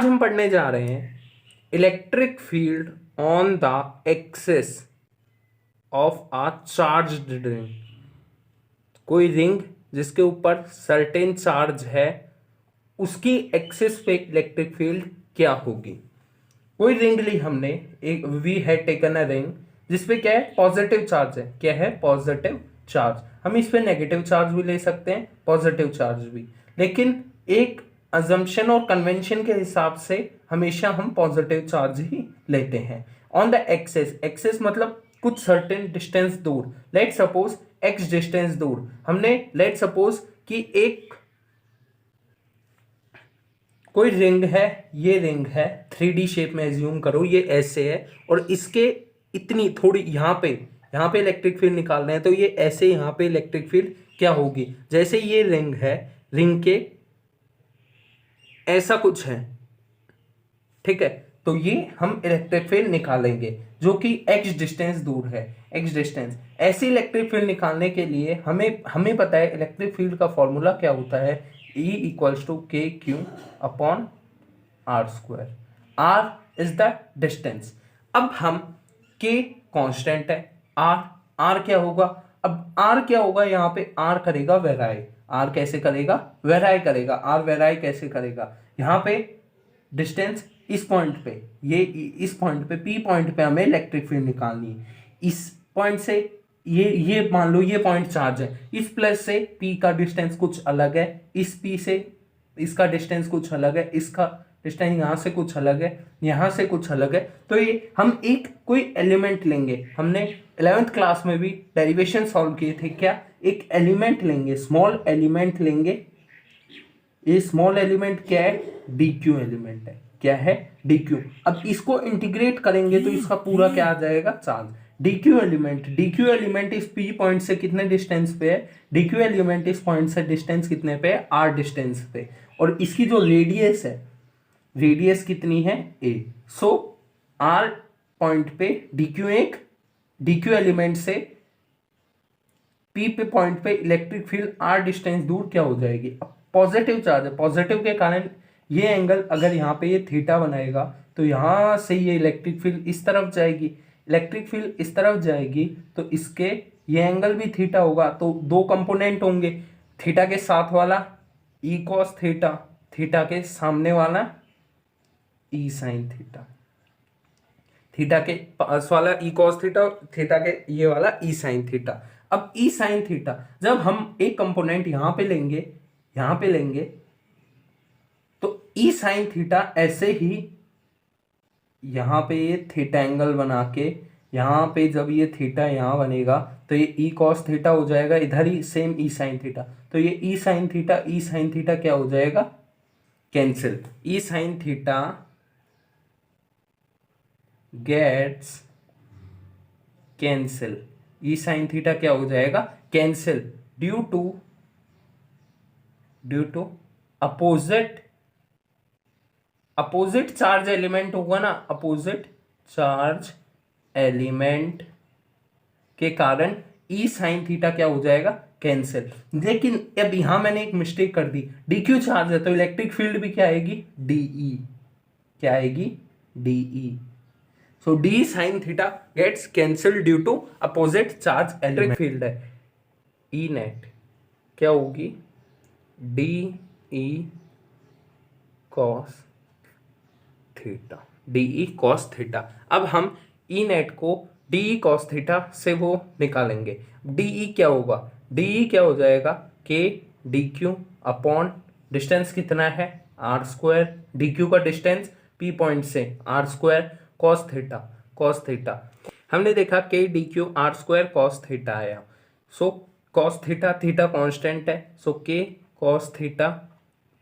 हम पढ़ने जा रहे हैं electric field on the axis of a charged ring. कोई रिंग जिसके ऊपर सर्टेन चार्ज है, उसकी एक्सिस पे इलेक्ट्रिक फील्ड क्या होगी। कोई रिंग ली हमने, एक we had taken a ring जिसपे क्या है, पॉजिटिव चार्ज है। क्या है, पॉजिटिव चार्ज। हम इस पे नेगेटिव चार्ज भी ले सकते हैं, पॉजिटिव चार्ज भी, लेकिन एक अजम्पशन और कन्वेंशन के हिसाब से हमेशा हम पॉजिटिव चार्ज ही लेते हैं। ऑन द एक्सेस, एक्सेस मतलब कुछ सर्टेन डिस्टेंस दूर, लेट सपोज एक्स डिस्टेंस दूर, हमने लेट सपोज कि एक कोई रिंग है, ये रिंग है 3D शेप में, एज्यूम करो ये ऐसे है और इसके इतनी थोड़ी यहाँ पे इलेक्ट्रिक फील्ड निकाल रहे हैं, तो ये ऐसे यहाँ पे इलेक्ट्रिक फील्ड क्या होगी। जैसे ये रिंग है, रिंग के ऐसा कुछ है, ठीक है, तो ये हम इलेक्ट्रिक फील्ड निकालेंगे जो कि x डिस्टेंस दूर है, x डिस्टेंस। ऐसी इलेक्ट्रिक फील्ड निकालने के लिए हमें पता है इलेक्ट्रिक फील्ड का फॉर्मूला क्या होता है, E इक्वल्स टू के Q upon R square. r is the distance. अब हम k कांस्टेंट है, r क्या होगा, अब r क्या होगा, यहाँ पे r करेगा वेराई। r कैसे करेगा, वेराई करेगा। r वेराई कैसे करेगा, यहाँ पे डिस्टेंस इस पॉइंट पे, ये इस पॉइंट पे P पॉइंट पे हमें इलेक्ट्रिक फील्ड निकालनी है। इस पॉइंट से ये मान लो ये पॉइंट चार्ज है, इस प्लस से P का डिस्टेंस कुछ अलग है, इस P से इसका डिस्टेंस कुछ अलग है, इसका डिस्टेंस यहाँ से कुछ अलग है, यहाँ से कुछ अलग है। तो ये हम एक कोई एलिमेंट लेंगे, हमने 11th क्लास में भी डेरिवेशन सॉल्व किए थे। क्या, एक एलिमेंट लेंगे, स्मॉल एलिमेंट लेंगे। ये स्मॉल एलिमेंट क्या है, DQ एलिमेंट है। क्या है, DQ। अब इसको इंटीग्रेट करेंगे तो इसका पूरा क्या आ जाएगा, चार्ज। DQ एलिमेंट इस P पॉइंट से कितने डिस्टेंस पे है, DQ एलिमेंट इस पॉइंट से डिस्टेंस कितने पे है, R डिस्टेंस पे, और इसकी जो रेडियस है, रेडियस कितनी है, A। सो R पॉइंट पे DQ एलिमेंट से P पे पॉइंट पे इलेक्ट्रिक फील्ड R डिस्टेंस दूर क्या हो जाएगी। अब पॉजिटिव चार्ज है, पॉजिटिव के कारण ये एंगल, अगर यहाँ पे ये थीटा बनाएगा तो यहाँ से ये इलेक्ट्रिक फील्ड इस तरफ जाएगी, इलेक्ट्रिक फील्ड इस तरफ जाएगी तो इसके ये एंगल भी थीटा होगा। तो दो कंपोनेंट होंगे, थीटा के साथ वाला E cos थीटा, थीटा के सामने वाला E sin थीटा, थीटा के पास वाला E cos थीटा, थीटा के ये वाला E sin थीटा। अब E sin थीटा जब हम एक कंपोनेंट यहाँ पे लेंगे तो E sin थीटा ऐसे ही यहाँ पे ये थीटा एंगल बना के, यहाँ पे जब ये थीटा यहाँ बनेगा तो ये E cos थीटा हो जाएगा, इधर ही सेम E sin थीटा। तो ये E sin थीटा क्या हो जाएगा, cancel. E sin theta gets cancel, E sin theta क्या हो जाएगा, cancel, due to opposite charge element होगा ना, अपोजिट चार्ज एलिमेंट के कारण E sin थीटा क्या हो जाएगा, कैंसिल। लेकिन अब यहां मैंने एक मिस्टेक कर दी, DQ चार्ज है तो इलेक्ट्रिक फील्ड भी क्या आएगी, DE। क्या आएगी, DE। So D sin theta gets cancel due to opposite charge electric field है। E नेट क्या होगी, DE cos theta, DE cos theta. अब हम E नेट को DE cos थीटा से वो निकालेंगे। DE क्या होगा, DE क्या हो जाएगा, K DQ अपॉन डिस्टेंस कितना है, R स्क्वायर, DQ का डिस्टेंस P पॉइंट से R स्क्वायर, cos थीटा हमने देखा K DQ R square cos theta आया। सो cos थीटा कांस्टेंट है, सो K cos theta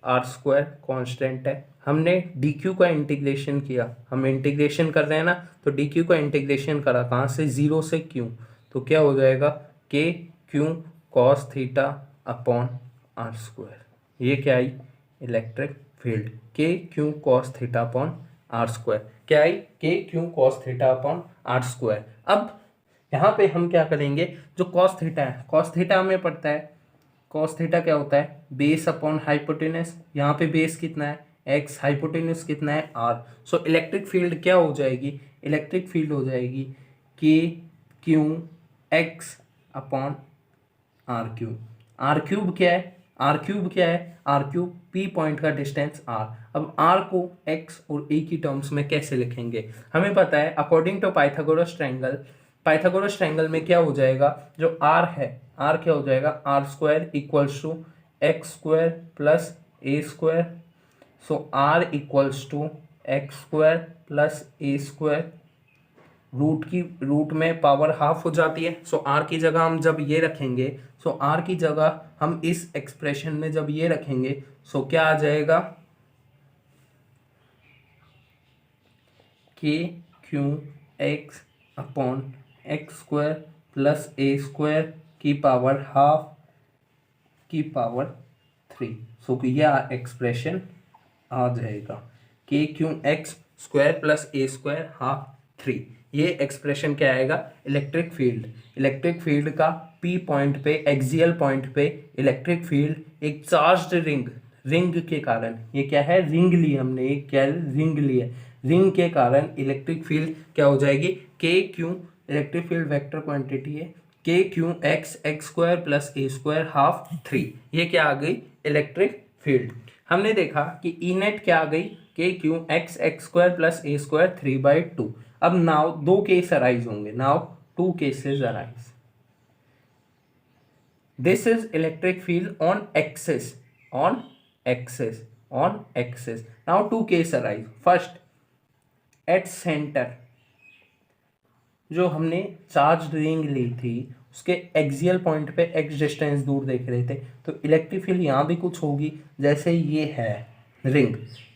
R square constant है। हमने DQ का इंटीग्रेशन किया, हम इंटीग्रेशन कर रहे हैं ना, तो DQ का इंटीग्रेशन करा कहाँ से, 0 से Q, तो क्या हो जाएगा, K Q cos theta upon R square. ये क्या आई, electric field, K Q cos theta upon R square. क्या आई, K Q cos theta upon R square. अब यहाँ पे हम क्या करेंगे, जो cos थीटा है, cos थीटा हमें पड़ता है, cos थीटा क्या होता है, बेस अपॉन हाइपोटेनस। यहाँ पे बेस कितना है, एक्स, हाइपोटेन्यूज कितना है आर। सो इलेक्ट्रिक फील्ड क्या हो जाएगी, इलेक्ट्रिक फील्ड हो जाएगी k Q x upon r cube. R cube क्या है, आर क्यूब क्या है, आर क्यूब पी पॉइंट का डिस्टेंस आर। अब आर को एक्स और ए की टर्म्स में कैसे लिखेंगे, हमें पता है according to Pythagoras triangle, Pythagoras triangle में क्या हो जाएगा, जो आर है, आर क्या हो जाएगा, r square equals to x square plus A square. So r equals to x square plus A square, root में पावर हाफ हो जाती है। सो आर की जगह हम जब ये रखेंगे, सो आर की जगह हम इस एक्सप्रेशन में जब ये रखेंगे, सो क्या आ जाएगा, K Q x upon x square plus ए स्क्वायर की पावर हाफ की पावर 3। सो यह एक्सप्रेशन आ जाएगा K Q x square plus ए स्क्वायर हाफ 3। ये एक्सप्रेशन क्या आएगा, इलेक्ट्रिक फील्ड। इलेक्ट्रिक फील्ड का पी पॉइंट पे, एक्सियल पॉइंट पे इलेक्ट्रिक फील्ड एक चार्ज्ड रिंग, रिंग के कारण, ये क्या है, रिंग ली हमने, एक क्या रिंग ली है, रिंग के कारण इलेक्ट्रिक फील्ड क्या हो जाएगी, k q, electric field vector quantity है, k Q x x square plus ए स्क्वायर हाफ 3। ये क्या आ गई, इलेक्ट्रिक फील्ड। हमने देखा कि ई नेट क्या आ गई, k Q x x square plus ए स्क्वायर 3/2। अब नाउ दो केस अराइज होंगे, now two cases arise. This is electric field on axis, on axis, on axis. Now two case arise. First, at centre, जो हमने charge ring ली थी उसके axial point पे x distance दूर देख रहे थे, तो इलेक्ट्रिक फील्ड यहाँ भी कुछ होगी, जैसे ये है रिंग,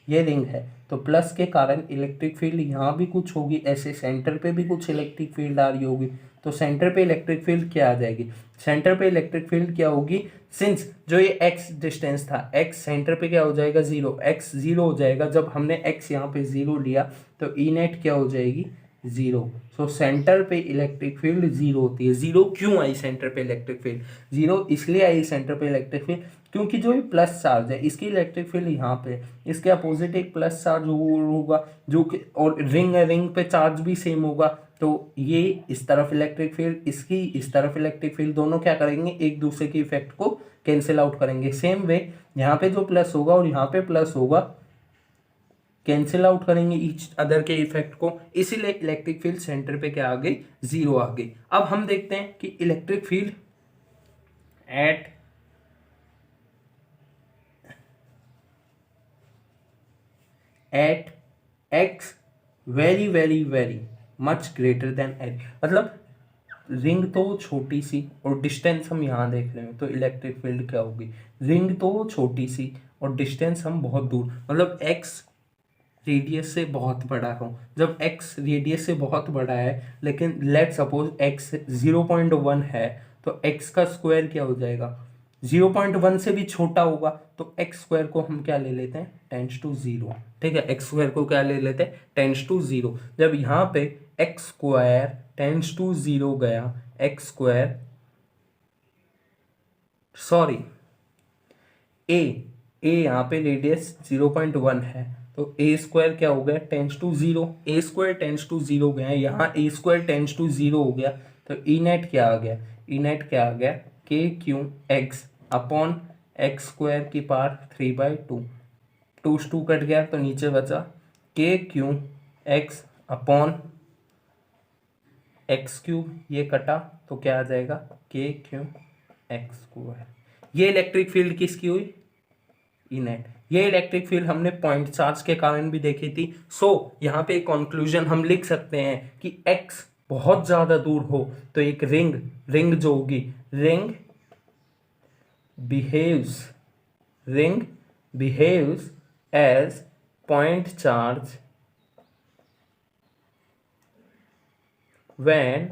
ये रिंग है, तो प्लस के कारण इलेक्ट्रिक फील्ड यहाँ भी कुछ होगी, ऐसे सेंटर पे भी कुछ इलेक्ट्रिक फील्ड आ रही होगी। तो सेंटर पे इलेक्ट्रिक फील्ड क्या आ जाएगी, सेंटर पे इलेक्ट्रिक फील्ड क्या होगी, सिंस जो ये एक्स डिस्टेंस था, एक्स सेंटर पे क्या हो जाएगा, जीरो, एक्स जीरो हो जाएगा। जब हमने एक्स यहाँ पे जीरो लिया तो ई नेट क्या हो जाएगी, जीरो। सो सेंटर पे इलेक्ट्रिक फील्ड जीरो होती है। जीरो क्यों आई सेंटर पे इलेक्ट्रिक फील्ड, जीरो इसलिए आई सेंटर पे इलेक्ट्रिक फील्ड क्योंकि जो ये प्लस चार्ज है इसकी इलेक्ट्रिक फील्ड यहाँ पे, इसके अपोजिट एक प्लस चार्ज होगा जो कि, और रिंग है, रिंग पे चार्ज भी सेम होगा, तो ये इस तरफ इलेक्ट्रिक फील्ड, इसकी इस तरफ इलेक्ट्रिक फील्ड, दोनों क्या करेंगे, एक दूसरे की इफेक्ट को कैंसिल आउट करेंगे। सेम वे यहाँ पे जो प्लस होगा और यहाँ पे प्लस होगा, कैंसिल आउट करेंगे ईच अदर के इफेक्ट को, इसीलिए इलेक्ट्रिक फील्ड सेंटर पे क्या आ गई, जीरो आ गई। अब हम देखते हैं कि electric field at x very very very much greater than H, मतलब रिंग तो छोटी सी और डिस्टेंस हम यहाँ देख रहे हैं, तो इलेक्ट्रिक फील्ड क्या होगी, रिंग तो छोटी सी और डिस्टेंस हम बहुत दूर, मतलब एक्स रेडियस से बहुत बड़ा हो। जब x रेडियस से बहुत बड़ा है, लेकिन लेट सपोज x 0.1 है, तो x का स्क्वायर क्या हो जाएगा, 0.1 से भी छोटा होगा, तो x स्क्वायर को हम क्या ले लेते हैं, टेंस टू जीरो। ठीक है, x स्क्वायर को क्या ले लेते हैं, टेंस टू जीरो। जब यहाँ पे x square tends to zero गया, x स्क्वायर, सॉरी a यहाँ पे रेडियस 0.1 है, तो ए स्क्वायर क्या हो गया, tends to zero, a square tends to zero गया, यहाँ a square tends to zero हो गया, तो ई नेट क्या आ गया, ई नेट क्या आ गया, के Q x upon x square की पावर 3/2, 2 से 2 कट गया तो नीचे बचा के Q x upon x cube, ये कटा तो क्या आ जाएगा, के क्यू एक्स स्क्वायर। ये इलेक्ट्रिक फील्ड किसकी हुई, ई नेट। ये इलेक्ट्रिक फील्ड हमने पॉइंट चार्ज के कारण भी देखी थी। सो यहाँ पे एक कंक्लूजन हम लिख सकते हैं कि x बहुत ज़्यादा दूर हो तो एक रिंग जो होगी, ring behaves as point charge when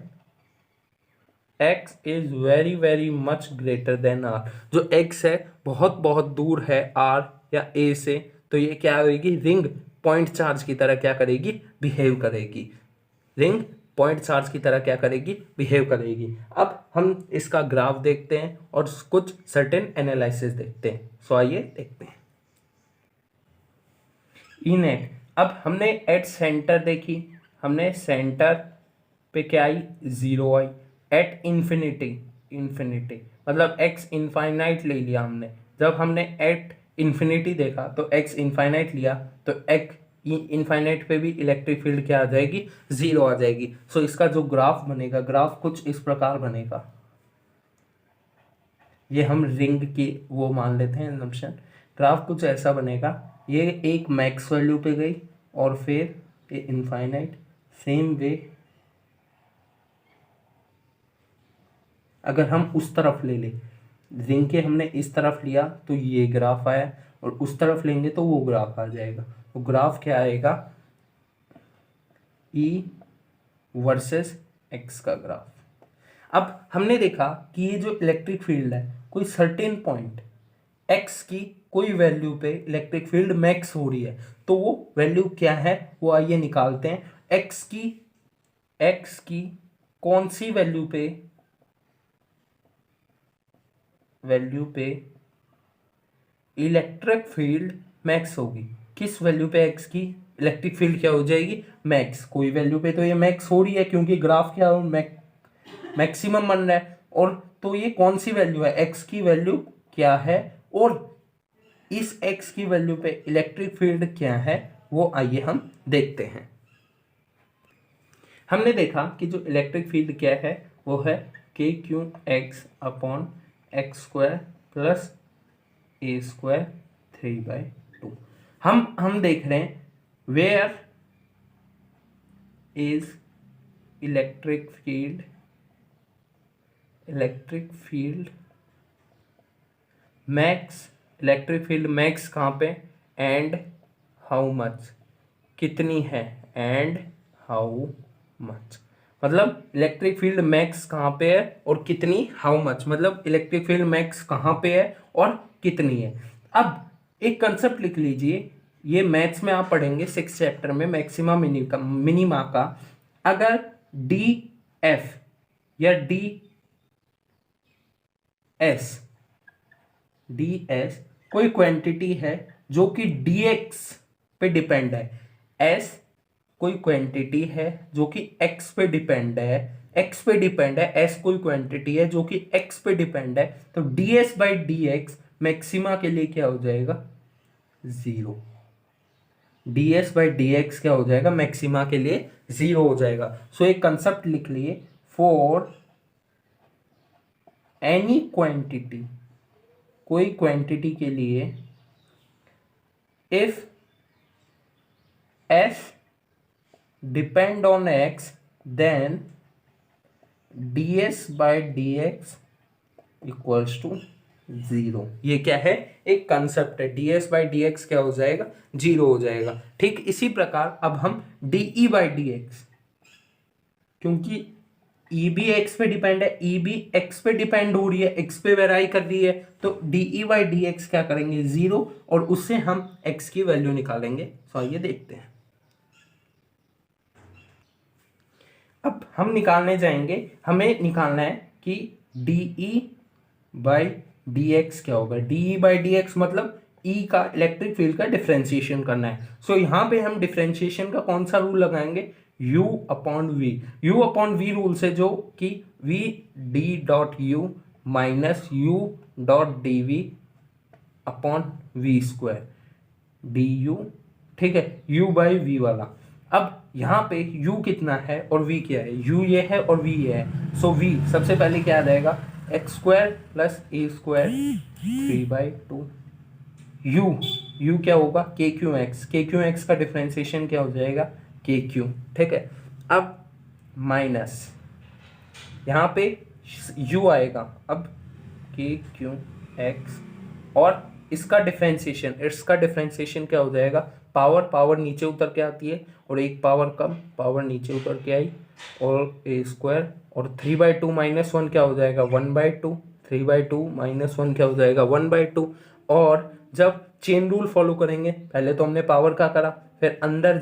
x is very very much greater than r। जो x है बहुत बहुत दूर है r या a से, तो ये क्या होगी, रिंग पॉइंट चार्ज की तरह क्या करेगी, बिहेव करेगी, रिंग पॉइंट चार्ज की तरह क्या करेगी, बिहेव करेगी। अब हम इसका ग्राफ देखते हैं और कुछ सर्टेन एनालिसिस देखते हैं। सो आइए देखते हैं। E net. अब हमने एट सेंटर देखी, हमने सेंटर पे क्या आई, 0 आई। एट इन्फिनिटी, इन्फिनिटी मतलब एक्स इनफाइनाइट ले लिया हमने। जब हमने एट इन्फिनिटी देखा तो एक्स इनफाइनाइट लिया, तो एक्स इनफाइनाइट पे भी इलेक्ट्रिक फील्ड क्या आ जाएगी, 0 आ जाएगी। सो इसका जो ग्राफ बनेगा, ग्राफ कुछ इस प्रकार बनेगा। ये हम रिंग की वो मान लेते हैं assumption। ग्राफ कुछ ऐसा बनेगा, ये एक मैक्स वैल्यू पे गई और फिर ये इनफाइनाइट। सेम वे अगर हम उस तरफ ले लें, रिंग के हमने इस तरफ लिया तो ये ग्राफ आया, और उस तरफ लेंगे तो वो ग्राफ आ जाएगा। तो ग्राफ क्या आएगा, ई वर्सेस एक्स का ग्राफ। अब हमने देखा कि ये जो इलेक्ट्रिक फील्ड है, कोई सर्टेन पॉइंट एक्स की कोई वैल्यू पे इलेक्ट्रिक फील्ड मैक्स हो रही है, तो वो वैल्यू क्या है, वो आइए निकालते हैं। एक्स की कौन सी वैल्यू पे इलेक्ट्रिक फील्ड मैक्स होगी, किस वैल्यू पे एक्स की इलेक्ट्रिक फील्ड क्या हो जाएगी, मैक्स। कोई वैल्यू पे तो ये मैक्स हो रही है, क्योंकि ग्राफ क्या हो, मैक्सिमम बन रहा है। और तो ये कौन सी वैल्यू है, एक्स की वैल्यू क्या है, और इस एक्स की वैल्यू पे इलेक्ट्रिक फील्ड क्या है, वो आइए हम देखते हैं। हमने देखा कि जो इलेक्ट्रिक फील्ड क्या है, वो है k Q x upon x square plus ए स्क्वायर 3/2। हम देख रहे हैं where is electric field max, electric field max कहाँ पे, एंड हाउ मच, कितनी है, एंड हाउ मच मतलब इलेक्ट्रिक फील्ड मैक्स कहाँ पे है और कितनी, हाउ मच मतलब इलेक्ट्रिक फील्ड मैक्स कहाँ पे है और कितनी है। अब एक कंसेप्ट लिख लीजिए, ये मैथ्स में आप पढ़ेंगे 6th चैप्टर में, मैक्सिमा मिनिमा का। अगर डी एफ या डी एस कोई क्वांटिटी है जो कि डी एक्स पे डिपेंड है, एस कोई क्वांटिटी है जो कि एक्स पे डिपेंड है, एस कोई क्वांटिटी है जो कि एक्स पे डिपेंड है, तो D S by d x maxima के लिए क्या हो जाएगा, 0। D S by d x क्या हो जाएगा, मैक्सिमा के लिए 0 हो जाएगा। सो एक कंसेप्ट लिख लिए, फॉर एनी क्वांटिटी, कोई क्वांटिटी के लिए, if s depend on x then ds by d x equals to 0। ये क्या है, एक कंसेप्ट है, ds बाई डी एक्स क्या हो जाएगा, 0 हो जाएगा। ठीक इसी प्रकार अब हम de बाई डी एक्स, क्योंकि ई भी एक्स पे डिपेंड है, ई भी एक्स पे डिपेंड हो रही है, एक्स पे वेराई कर रही है, तो डी बाई डी एक्स क्या करेंगे, 0, और उससे हम एक्स की वैल्यू निकालेंगे। तो आइए देखते हैं। अब हम निकालने जाएंगे, हमें निकालना है कि डी बाई डी एक्स क्या होगा। डी बाई डी एक्स मतलब ई का इलेक्ट्रिक फील्ड का डिफ्रेंशिएशन करना है। सो यहाँ पे हम डिफ्रेंशिएशन का कौन सा रूल लगाएंगे, u अपॉन वी रूल से, जो कि v d dot u minus u dot d v upon v square d u. ठीक है, u बाई वी वाला। अब यहाँ पे u कितना है और v क्या है, u ये है और v ये है। सो v सबसे पहले क्या आ जाएगा, एक्स स्क्वायर प्लस ए स्क्वायर 3/2। u क्या होगा, के क्यू एक्स का डिफ्रेंशिएशन क्या हो जाएगा, के क्यू। ठीक है, अब माइनस यहाँ पे u आएगा, अब के क्यू एक्स, और इसका डिफ्रेंशिएशन क्या हो जाएगा, पावर नीचे उतर के आती है, और एक पावर कम, पावर नीचे उतर के आई, और ए स्क्वायर, और 3/2 माइनस 1 क्या हो जाएगा, 1/2। 3/2 माइनस 1 क्या हो जाएगा, 1/2। और जब चेन रूल फॉलो करेंगे, पहले तो हमने पावर का करा, फिर अंदर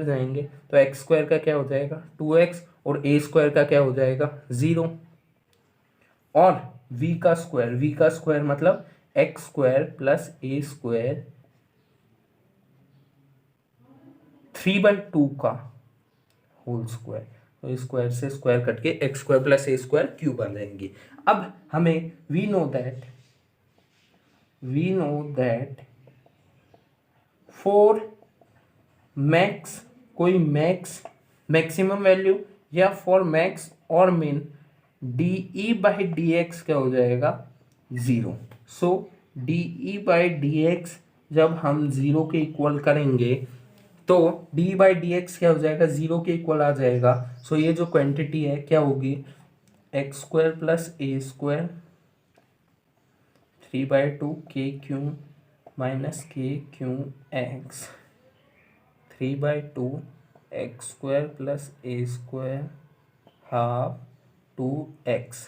जाएंगे तो एक्स स्क्वायर का क्या हो जाएगा 2x, और ए स्क्वायर का क्या हो जाएगा 0, और v का स्क्वायर मतलब एक्स स्क्वायर प्लस ए स्क्वायर 3/2 का होल स्क्वायर, तो स्क्वायर से स्क्वायर कट के एक्स स्क्वायर प्लस ए स्क्वायर क्यूब आ जाएंगे। अब हमें we know that for max, कोई मैक्सिमम वैल्यू या फॉर मैक्स और min, d e by d x क्या हो जाएगा, zero. So d e by d x जब हम ज़ीरो के इक्वल करेंगे तो डी बाई डी एक्स क्या हो जाएगा, ज़ीरो के इक्वल आ जाएगा। सो ये जो क्वांटिटी है क्या होगी, एक्स स्क्वायर प्लस ए square 3/2 k q minus k Q x 3/2 x square plus ए square half 2x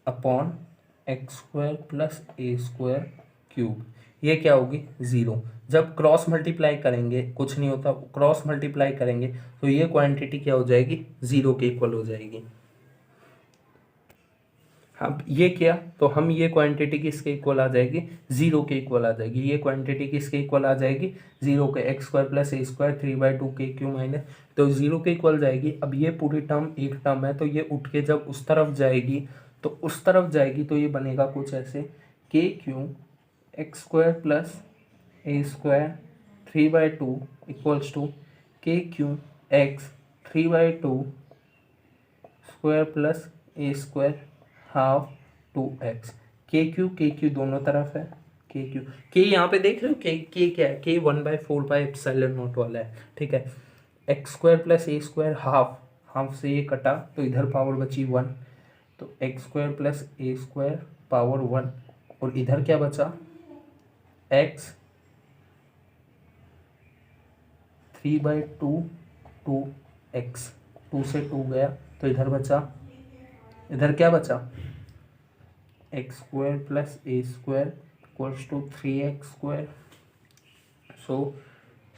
upon x square plus ए स्क्वायर क्यूब। ये क्या होगी, ज़ीरो। जब क्रॉस मल्टीप्लाई करेंगे, कुछ नहीं होता, क्रॉस मल्टीप्लाई करेंगे तो ये क्वांटिटी क्या हो जाएगी, ज़ीरो के इक्वल हो जाएगी। अब ये क्या, तो हम ये क्वांटिटी किसके इक्वल आ जाएगी, ज़ीरो के इक्वल आ जाएगी। ये क्वांटिटी किसके इक्वल आ जाएगी, ज़ीरो के, एक्स स्क्वायर प्लस ए स्क्वायर 3/2 के क्यू माइनस, तो ज़ीरो के इक्वल जाएगी। अब ये पूरी टर्म एक टर्म है, तो ये उठ के जब उस तरफ जाएगी तो ये बनेगा कुछ ऐसे, k Q x square plus A square 3/2 equals to के क्यू एक्स 3/2 स्क्वायर प्लस ए square half 2x। K Q दोनों तरफ है, के यहाँ पे देख रहे हो, के क्या है, के 1/4 वाला है, ठीक है। एक्स स्क्वायर प्लस ए स्क्वायर हाफ से ये कटा तो इधर पावर बची 1, तो एक्स स्क्वायर प्लस ए स्क्वायर पावर 1, और इधर क्या बचा, एक्स 3/2 2x, 2 से 2 गया तो इधर क्या बचा, x square plus A square equals to 3x square. So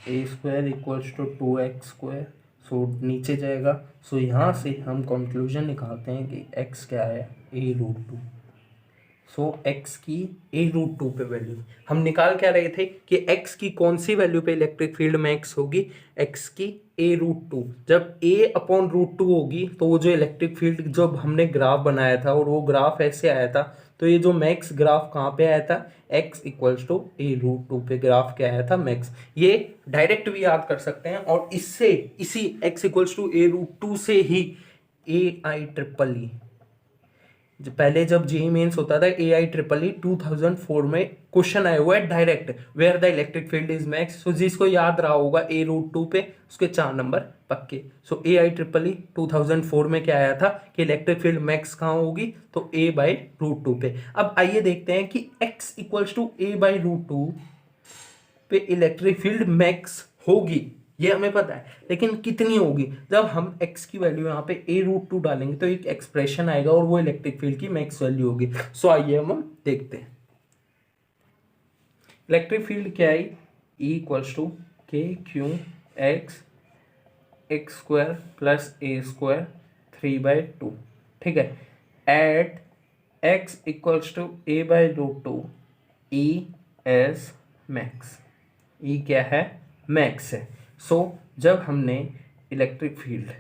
a square equals to 2x square. So नीचे जाएगा। सो यहाँ से हम कंक्लूजन निकालते हैं कि x क्या है, a√2। सो x की a√2 पे वैल्यू हम निकाल क्या रहे थे कि x की कौन सी वैल्यू पे इलेक्ट्रिक फील्ड मैक्स होगी, x की a√2। जब a/√2 होगी तो वो जो इलेक्ट्रिक फील्ड जब हमने ग्राफ बनाया था और वो ग्राफ ऐसे आया था, तो ये जो मैक्स ग्राफ कहाँ पे आया था, x इक्वल्स टू a√2 पे ग्राफ क्या आया था, मैक्स। ये डायरेक्ट भी याद कर सकते हैं, और इससे इसी x इक्वल्स टू a√2 से ही AIEEE पहले जब जेईई मेंस होता था, AIEEE 2004 में क्वेश्चन आया हुआ है direct, where the electric field is max. So जिसको याद रहा होगा a√2 पे, उसके 4 नंबर पक्के। सो AIEEE 2004 में क्या आया था कि इलेक्ट्रिक फील्ड मैक्स कहाँ होगी, तो a/√2 पे। अब आइए देखते हैं कि x इक्वल्स टू a/√2 पे इलेक्ट्रिक फील्ड मैक्स होगी, ये हमें पता है, लेकिन कितनी होगी। जब हम x की वैल्यू यहाँ पे a√2 डालेंगे तो एक एक्सप्रेशन आएगा और वो इलेक्ट्रिक फील्ड की मैक्स वैल्यू होगी। सो आइए हम देखते हैं इलेक्ट्रिक फील्ड क्या है, E इक्वल्स टू के क्यू एक्स स्क्वायर प्लस ए स्क्वायर 3/2, ठीक है, at x equals to a/√2 E as max. E क्या है, मैक्स है। सो जब हमने electric field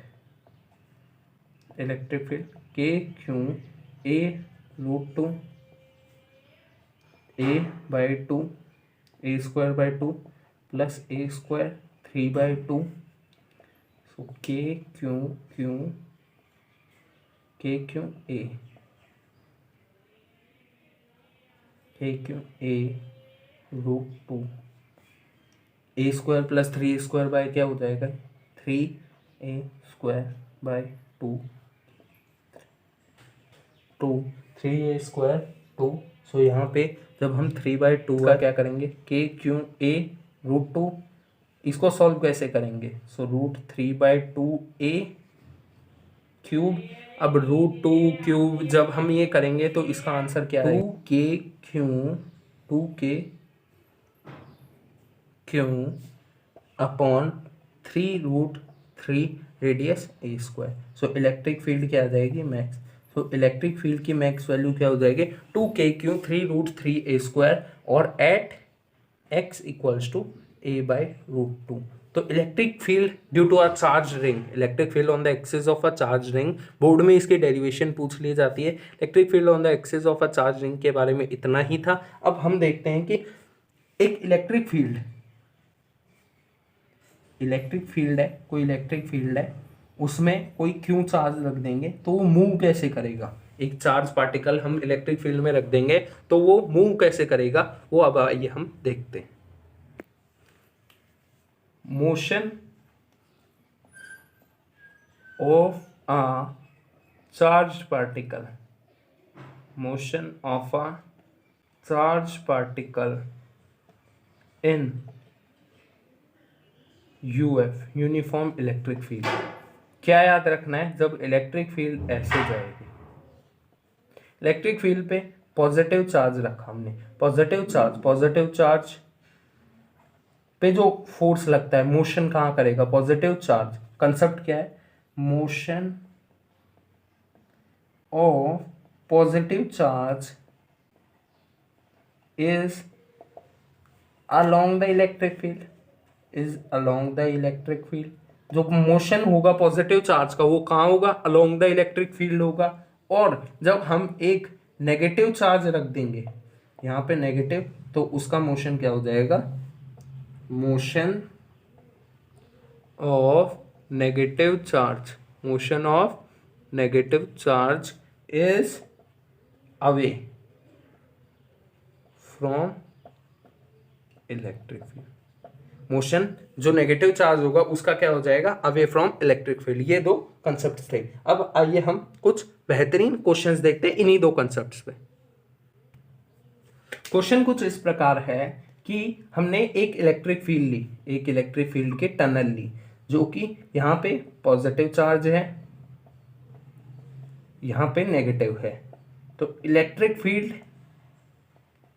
k q a√2 a/2 a square by 2 plus A square 3/2, so k q a√2 a square plus 3 square by क्या हो जाएगा, 3a square by 2 3a square 2। सो यहाँ पे जब हम 3/2 का क्या करेंगे, के क्यू a√2, इसको सॉल्व कैसे करेंगे, सो √3/2a क्यूब। अब √2 क्यूब जब हम ये करेंगे तो इसका आंसर क्या है, 2k q upon 3√3 radius a square. So electric field क्या आ जाएगी, मैक्स। सो इलेक्ट्रिक फील्ड की मैक्स वैल्यू क्या हो जाएगी, 2k क्यू 3√3 ए स्क्वायर, और at x equals to a/√2। तो electric field due to a charge ring, electric field on the axis of a charge ring, board में इसकी derivation पूछ ली जाती है। Electric field on the axis of a charge ring के बारे में इतना ही था। अब हम देखते हैं कि एक इलेक्ट्रिक फील्ड है, कोई इलेक्ट्रिक फील्ड है, उसमें कोई क्यू चार्ज रख देंगे तो वो मूव कैसे करेगा। एक चार्ज पार्टिकल हम इलेक्ट्रिक फील्ड में रख देंगे तो वो मूव कैसे करेगा, वो अब आइए हम देखते हैं। Motion of a charge particle, motion of a charge particle in UF, uniform electric field. क्या याद रखना है, जब इलेक्ट्रिक फील्ड ऐसे जाएगी, इलेक्ट्रिक फील्ड पे पॉजिटिव चार्ज रखा हमने, पॉजिटिव चार्ज पे जो फोर्स लगता है, मोशन कहाँ करेगा, पॉजिटिव चार्ज। कंसेप्ट क्या है, motion of positive charge is along the electric field, is along the electric field। जो मोशन होगा पॉजिटिव चार्ज का वो कहाँ होगा, along the electric field होगा। और जब हम एक नेगेटिव चार्ज रख देंगे यहाँ पे नेगेटिव, तो उसका मोशन क्या हो जाएगा, motion of negative charge, motion of negative charge is away from electric field. Motion जो नेगेटिव चार्ज होगा उसका क्या हो जाएगा, अवे फ्रॉम इलेक्ट्रिक फील्ड। ये दो कंसेप्ट थे। अब आइए हम कुछ बेहतरीन क्वेश्चंस देखते हैं इन्हीं दो कंसेप्ट्स पे। क्वेश्चन कुछ इस प्रकार है कि हमने एक इलेक्ट्रिक फील्ड ली, एक इलेक्ट्रिक फील्ड के टनल ली, जो कि यहाँ पे पॉजिटिव चार्ज है, यहाँ पे नेगेटिव है। तो इलेक्ट्रिक फील्ड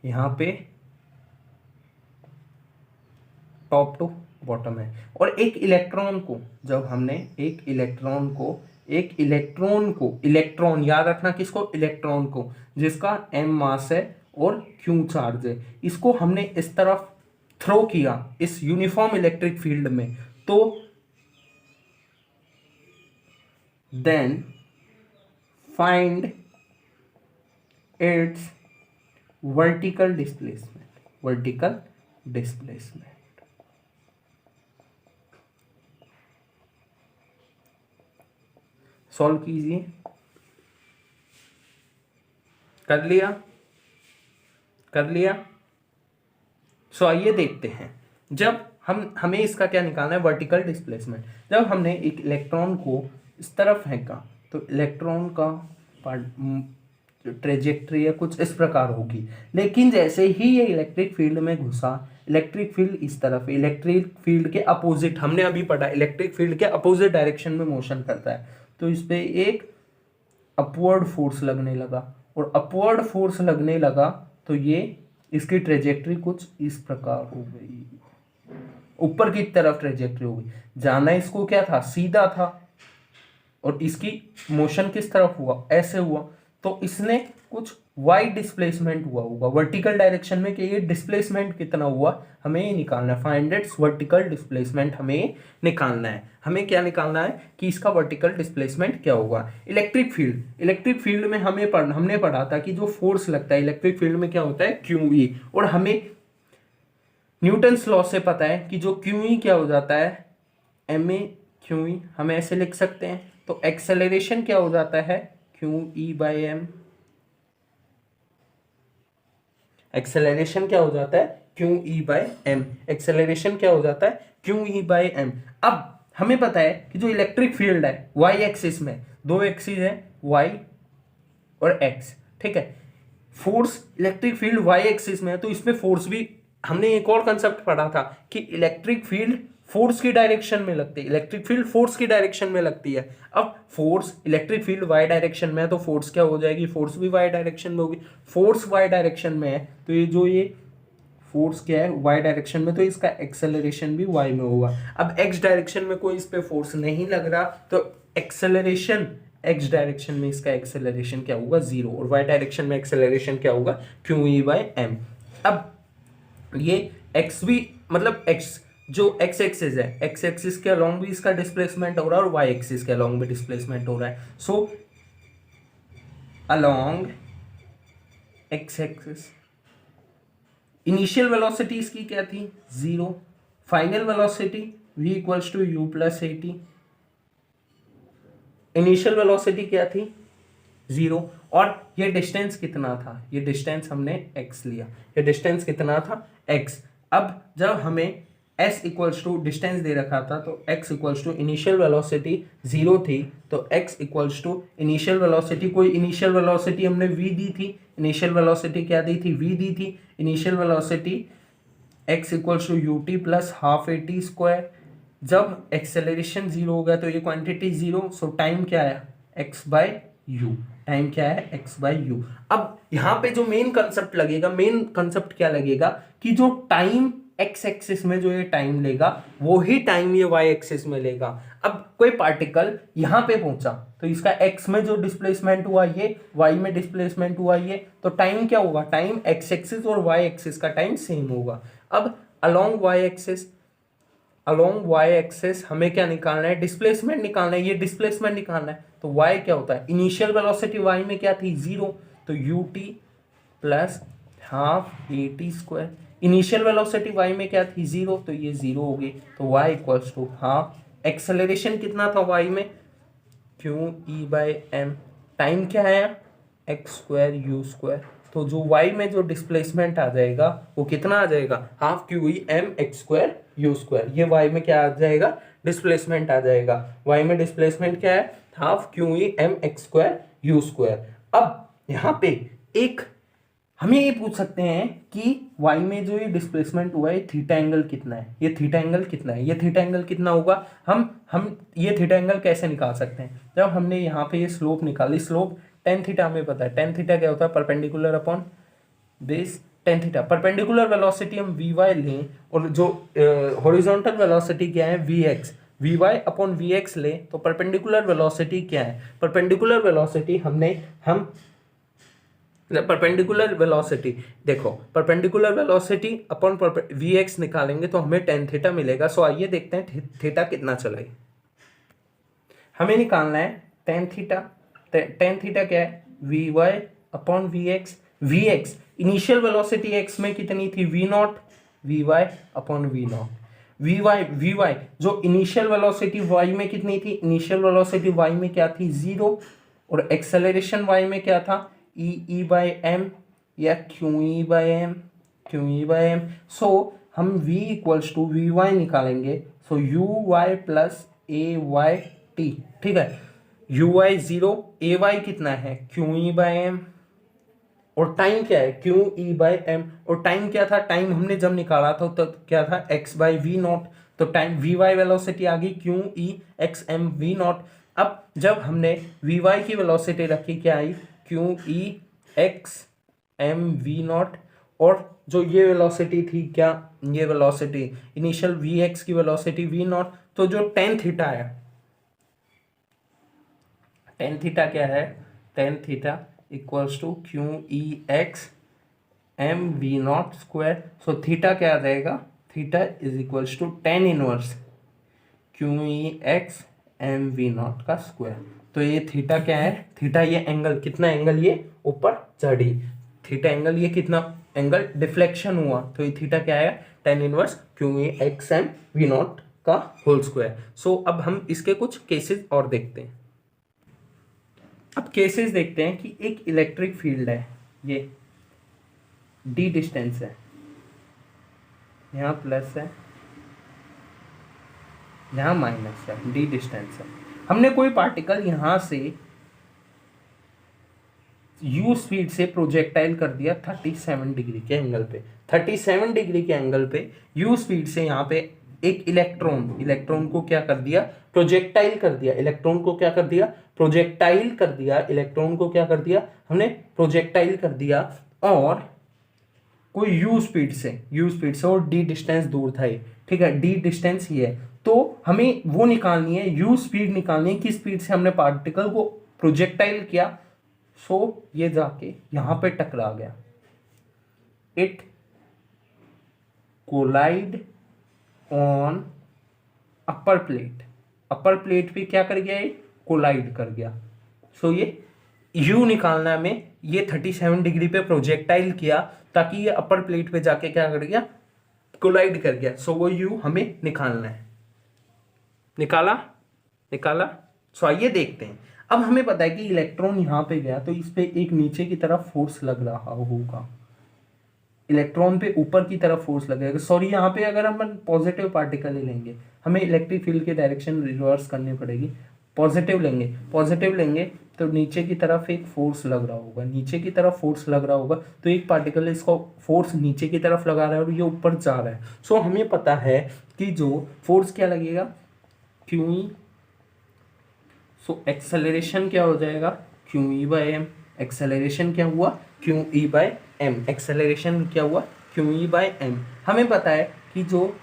यहाँ पे टॉप टू बॉटम है, और एक इलेक्ट्रॉन को, जब हमने एक इलेक्ट्रॉन याद रखना किसको, इलेक्ट्रॉन को, जिसका m मास है और q चार्ज है, इसको हमने इस तरफ थ्रो किया इस यूनिफॉर्म इलेक्ट्रिक फील्ड में, तो then find its vertical displacement. Solve कीजिए। कर लिया। सो आइए देखते हैं, जब हमें इसका क्या निकालना है, वर्टिकल डिस्प्लेसमेंट। जब हमने एक इलेक्ट्रॉन को इस तरफ फेंका तो इलेक्ट्रॉन का ट्रेजेक्ट्री है कुछ इस प्रकार होगी, लेकिन जैसे ही ये इलेक्ट्रिक फील्ड में घुसा, इलेक्ट्रिक फील्ड इस तरफ, इलेक्ट्रिक फील्ड के अपोजिट, हमने अभी पढ़ा इलेक्ट्रिक फील्ड के अपोजिट डायरेक्शन में मोशन करता है, तो इस पे एक अपवर्ड फोर्स लगने लगा, और अपवर्ड फोर्स लगने लगा तो ये इसकी ट्रेजेक्ट्री कुछ इस प्रकार हो गई, ऊपर की तरफ ट्रेजेक्ट्री हो गई। जाना इसको क्या था, सीधा था, और इसकी मोशन किस तरफ हुआ, ऐसे हुआ, तो इसने कुछ वाई डिस्प्लेसमेंट हुआ होगा वर्टिकल डायरेक्शन में, कि ये डिस्प्लेसमेंट कितना हुआ हमें ये निकालना है। फाइंड इट्स वर्टिकल डिस्प्लेसमेंट हमें निकालना है। हमें क्या निकालना है कि इसका वर्टिकल डिस्प्लेसमेंट क्या होगा। इलेक्ट्रिक फील्ड में हमने पढ़ा था कि जो फोर्स लगता है इलेक्ट्रिक फील्ड में क्या होता है, QE, और हमें न्यूटन्स लॉ से पता है कि जो QE क्या हो जाता है, MA QE, हम ऐसे लिख सकते हैं। तो एक्सेलरेशन क्या हो जाता है, QE/m। एक्सेलरेशन क्या हो जाता है, QE/m। एक्सेलरेशन क्या हो जाता है, QE/m। अब हमें पता है कि जो इलेक्ट्रिक फील्ड है y एक्सिस में, दो एक्सिस है y और x, ठीक है। Force electric field y axis में है, तो इसमें फोर्स भी, हमने एक और कंसेप्ट पढ़ा था कि इलेक्ट्रिक फील्ड फोर्स की डायरेक्शन में लगती है, इलेक्ट्रिक फील्ड फोर्स की डायरेक्शन में लगती है। अब force electric field y direction में है, तो फोर्स क्या हो जाएगी, फोर्स भी y डायरेक्शन में होगी। फोर्स y डायरेक्शन में है, तो ये फोर्स क्या है, y डायरेक्शन में, तो इसका एक्सेलरेशन भी y में होगा। अब x डायरेक्शन में कोई इस पे फोर्स नहीं लग रहा, तो एक्सेलरेशन x डायरेक्शन में इसका एक्सेलरेशन क्या होगा, 0, और y डायरेक्शन में एक्सेलरेशन क्या होगा, QE/m। अब ये x भी, मतलब x जो एक्स एक्सिस है, एक्स एक्सिस के अलोंग भी इसका डिस्प्लेसमेंट हो रहा है और वाई एक्सिस के अलोंग भी डिस्प्लेसमेंट हो रहा है। So along x axis initial velocity इसकी क्या थी, 0। Final velocity v equals to u plus a t. Initial velocity क्या थी, 0। और ये डिस्टेंस कितना था, ये डिस्टेंस हमने x लिया, ये डिस्टेंस कितना था, x। अब जब हमें s इक्वल्स टू डिस्टेंस दे रखा था तो x equals to initial velocity 0 थी, तो x equals to initial velocity, कोई इनिशियल वेलोसिटी हमने v दी थी, इनिशियल वेलोसिटी क्या दी थी, v दी थी। Initial velocity x equals to u t plus half a t square. जब एक्सेलरेशन 0 हो गया तो ये क्वांटिटी 0, सो टाइम क्या है, x बाय यू। टाइम क्या है, x बाय यू। अब यहाँ पे जो मेन कंसेप्ट लगेगा, मेन कंसेप्ट क्या लगेगा कि जो टाइम x एक्सिस में जो ये टाइम लेगा वो ही टाइम ये y एक्सिस में लेगा। अब कोई पार्टिकल यहाँ पे पहुंचा तो इसका x में जो डिस्प्लेसमेंट हुआ ये, y में डिस्प्लेसमेंट हुआ ये, तो टाइम क्या होगा, टाइम x एक्सिस और y एक्सिस का टाइम सेम होगा। अब along y axis, along y axis हमें क्या निकालना है, डिस्प्लेसमेंट निकालना है, ये डिस्प्लेसमेंट निकालना है। तो y क्या होता है, इनिशियल वेलोसिटी y में क्या थी, 0, तो you t plus half a t square. Initial velocity y में क्या थी, 0, तो ये 0 हो गई, तो y equals to half. Acceleration कितना था y में, q e by m. Time क्या है, एक्स स्क्वायर यू स्क्वायर। तो जो y में जो डिस्प्लेसमेंट आ जाएगा वो कितना आ जाएगा, half q e m x square u square. ये y में क्या आ जाएगा, डिस्प्लेसमेंट आ जाएगा। y में डिस्प्लेसमेंट क्या है, half q e m x square u square. अब यहाँ पे एक हमें ये पूछ सकते हैं कि y में जो ये डिस्प्लेसमेंट हुआ है थीटा एंगल कितना है, ये थीटा एंगल कितना है, ये थीटा एंगल कितना होगा। हम ये थीटा एंगल कैसे निकाल सकते हैं, जब हमने यहाँ पे ये स्लोप निकाली, स्लोप टेन थीटा हमें पता है, टेन थीटा क्या होता है, perpendicular upon base tan theta. Perpendicular velocity हम वी वाई लें और जो हॉरिजॉन्टल वेलोसिटी क्या है, v x, v y upon v x लें तो परपेंडिकुलर वेलोसिटी क्या है, परपेंडिकुलर वेलोसिटी हम परपेंडिकुलर वेलोसिटी देखो, perpendicular velocity upon v x निकालेंगे तो हमें टेन थीटा मिलेगा। सो आइए देखते हैं थीटा कितना चला। हमें निकालना है टेन थीटा। टेन थीटा क्या है, v y upon v x. V x initial velocity x में कितनी थी, v naught, v y upon v naught. V y जो इनिशियल वेलोसिटी वाई में कितनी थी, इनिशियल वेलोसिटी वाई में क्या थी, 0, और एक्सेलरेशन वाई में क्या था, ई बाई एम या q e by m, q e by m. So हम v equals to v y निकालेंगे, so u y plus a y t. ठीक है, यू वाई 0, ए वाई कितना है, क्यू ई बाई एम, और time क्या है, क्यू ई बाई एम। और टाइम क्या था, टाइम हमने जब निकाला था तो क्या था, एक्स बाई वी नॉट। तो टाइम वी वाई वेलोसिटी आ गई q E x M we naught. अब जब हमने वी वाई की वेलोसिटी रखी क्या आई, क्यू ई एक्स एम वी नॉट, और जो ये वेलोसिटी थी क्या, ये वेलोसिटी इनिशियल वी एक्स की वेलोसिटी वी नॉट। तो जो टेन थीटा है, टेन थीटा क्या है, tan theta equals to q E x M we not square. So theta क्या आ जाएगा, theta is equals to tan inverse q E x M we naught का square. तो ये थीटा क्या है, थीटा ये एंगल कितना, एंगल ये ऊपर चढ़ी, थीटा एंगल ये कितना एंगल डिफ्लेक्शन हुआ, तो ये थीटा क्या है, tan inverse q E x M we naught का होल स्क्वायर। सो अब हम इसके कुछ केसेस और देखते हैं। अब केसेस देखते हैं कि एक इलेक्ट्रिक फील्ड है, ये डी डिस्टेंस है, यहाँ प्लस है, यहाँ माइनस है, डी डिस्टेंस है। हमने कोई पार्टिकल यहाँ से u स्पीड से प्रोजेक्टाइल कर दिया 37 डिग्री के एंगल पे, 37 डिग्री के एंगल पे u स्पीड से यहाँ पे एक इलेक्ट्रॉन को क्या कर दिया, प्रोजेक्टाइल कर दिया। इलेक्ट्रॉन को क्या कर दिया, प्रोजेक्टाइल कर दिया। इलेक्ट्रॉन को क्या कर दिया, हमने प्रोजेक्टाइल कर दिया, और कोई u स्पीड से और d डिस्टेंस दूर था ये, ठीक है, d डिस्टेंस ही है। तो हमें वो निकालनी है, u स्पीड निकालनी है, किस स्पीड से हमने पार्टिकल को प्रोजेक्टाइल किया। सो ये जाके यहां पे टकरा गया, it collide on upper plate, upper plate पे क्या कर गया, ये कोलाइड कर गया। सो ये U निकालना है हमें, ये 37 डिग्री पे प्रोजेक्टाइल किया ताकि ये अपर प्लेट पे जाके क्या कर गया, कोलाइड कर गया। सो वो U हमें निकालना है। निकाला, निकाला। सो आइए देखते हैं। अब हमें पता है कि इलेक्ट्रॉन यहाँ पे गया तो इस पे एक नीचे की तरफ फोर्स लग रहा होगा, इलेक्ट्रॉन पे ऊपर की तरफ फोर्स लगेगा। सॉरी, यहाँ पे अगर हम पॉजिटिव पार्टिकल ही लेंगे, हमें इलेक्ट्रिक फील्ड की डायरेक्शन रिवर्स करनी पड़ेगी। पॉजिटिव लेंगे, पॉजिटिव लेंगे तो नीचे की तरफ एक फोर्स लग रहा होगा, नीचे की तरफ फोर्स लग रहा होगा तो एक पार्टिकल इसको फोर्स नीचे की तरफ लगा रहा है और ये ऊपर जा रहा है। सो हमें पता है कि जो फोर्स क्या लगेगा, क्यू ई। सो एक्सेलरेशन क्या हो जाएगा, q e by m. Acceleration क्या हुआ, q e by m. Acceleration क्या हुआ, क्यू ई बाई एम। हमें पता है कि जो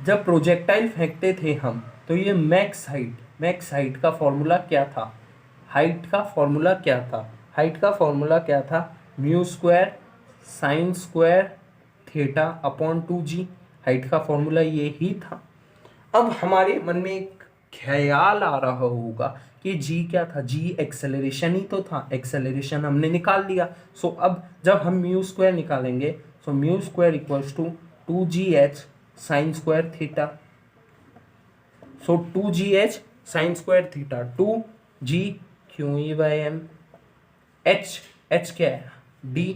जब प्रोजेक्टाइल फेंकते थे हम तो ये मैक्स हाइट का फॉर्मूला क्या था, हाइट का फॉर्मूला क्या था, हाइट का फॉर्मूला क्या था, mu square sine square theta upon 2g। Height का फॉर्मूला ये ही था। अब हमारे मन में एक ख्याल आ रहा होगा कि g क्या था, g एक्सेलरेशन ही तो था, एक्सेलरेशन हमने निकाल लिया। सो अब जब हम म्यू स्क्वायर निकालेंगे, so mu square equals to 2gh sine square theta. So 2gh sine square theta, 2g q e by m, h क्या है, d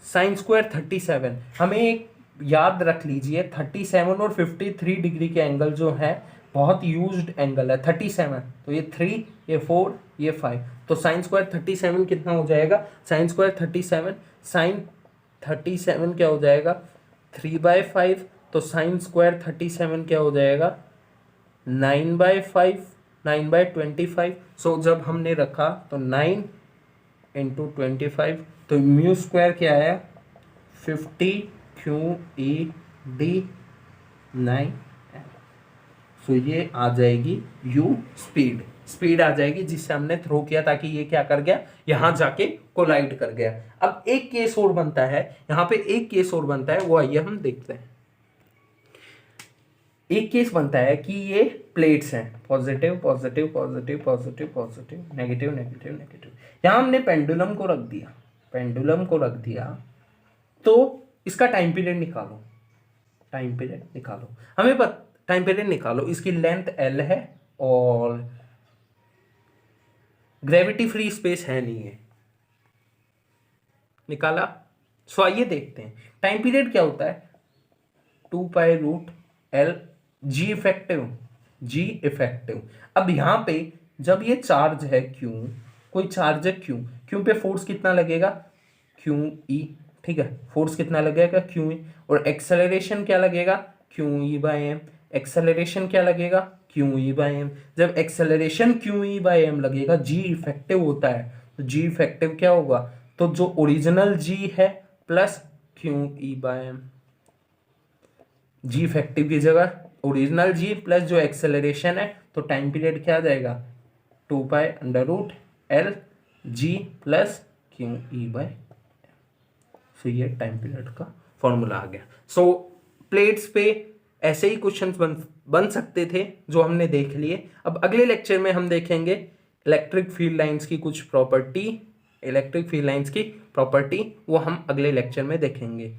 साइन स्क्वायर 37। हमें एक याद रख लीजिए 37 और 53 डिग्री के एंगल जो है बहुत यूज्ड एंगल है। 37 तो ये 3, ये 4, ये 5, तो साइन स्क्वायर 37 कितना हो जाएगा, साइन स्क्वायर 37, साइन 37 क्या हो जाएगा 3/5, तो साइन स्क्वायर 37 क्या हो जाएगा 9/5, 9/25। सो जब हमने रखा तो 9 इंटू 25, तो म्यू स्क्वायर क्या आया 50 क्यू ई डी 9। सो ये आ जाएगी यू स्पीड आ जाएगी जिससे हमने थ्रो किया ताकि ये क्या कर गया, यहाँ जाके कोलाइड कर गया। अब एक केस और बनता है, यहाँ पे एक केस और बनता है, वो आइए हम देखते हैं। एक केस बनता है कि ये प्लेट्स हैं, positive positive positive positive positive negative negative negative. यहां हमने पेंडुलम को रख दिया, पेंडुलम को रख दिया, तो इसका टाइम पीरियड निकालो, टाइम पीरियड निकालो। हमें टाइम पीरियड निकालो, इसकी लेंथ एल है और ग्रेविटी फ्री स्पेस है नहीं है, निकाला। सो आइए देखते हैं टाइम पीरियड क्या होता है, 2π√L जी इफेक्टिव। अब यहां पे जब ये चार्ज है Q, कोई चार्ज है Q पे फोर्स कितना लगेगा QE, ठीक है, फोर्स कितना लगेगा QE, और एक्सेलरेशन क्या लगेगा QE/m। एक्सेलरेशन क्या लगेगा QE/m। जब एक्सेलरेशन QE/m लगेगा, G इफेक्टिव होता है, तो G इफेक्टिव क्या होगा, तो जो ओरिजिनल G है प्लस QE/m, G इफेक्टिव की जगह ओरिजिनल G प्लस जो एक्सेलरेशन है, तो टाइम पीरियड क्या आ जाएगा 2π√L G प्लस QE/m। सो ये टाइम पीरियड का फॉर्मूला आ गया। सो प्लेट्स पे ऐसे ही क्वेश्चंस बन सकते थे जो हमने देख लिए। अब अगले लेक्चर में हम देखेंगे इलेक्ट्रिक फील्ड लाइंस की कुछ प्रॉपर्टी, इलेक्ट्रिक फील्ड लाइंस की प्रॉपर्टी, वो हम अगले लेक्चर में देखेंगे।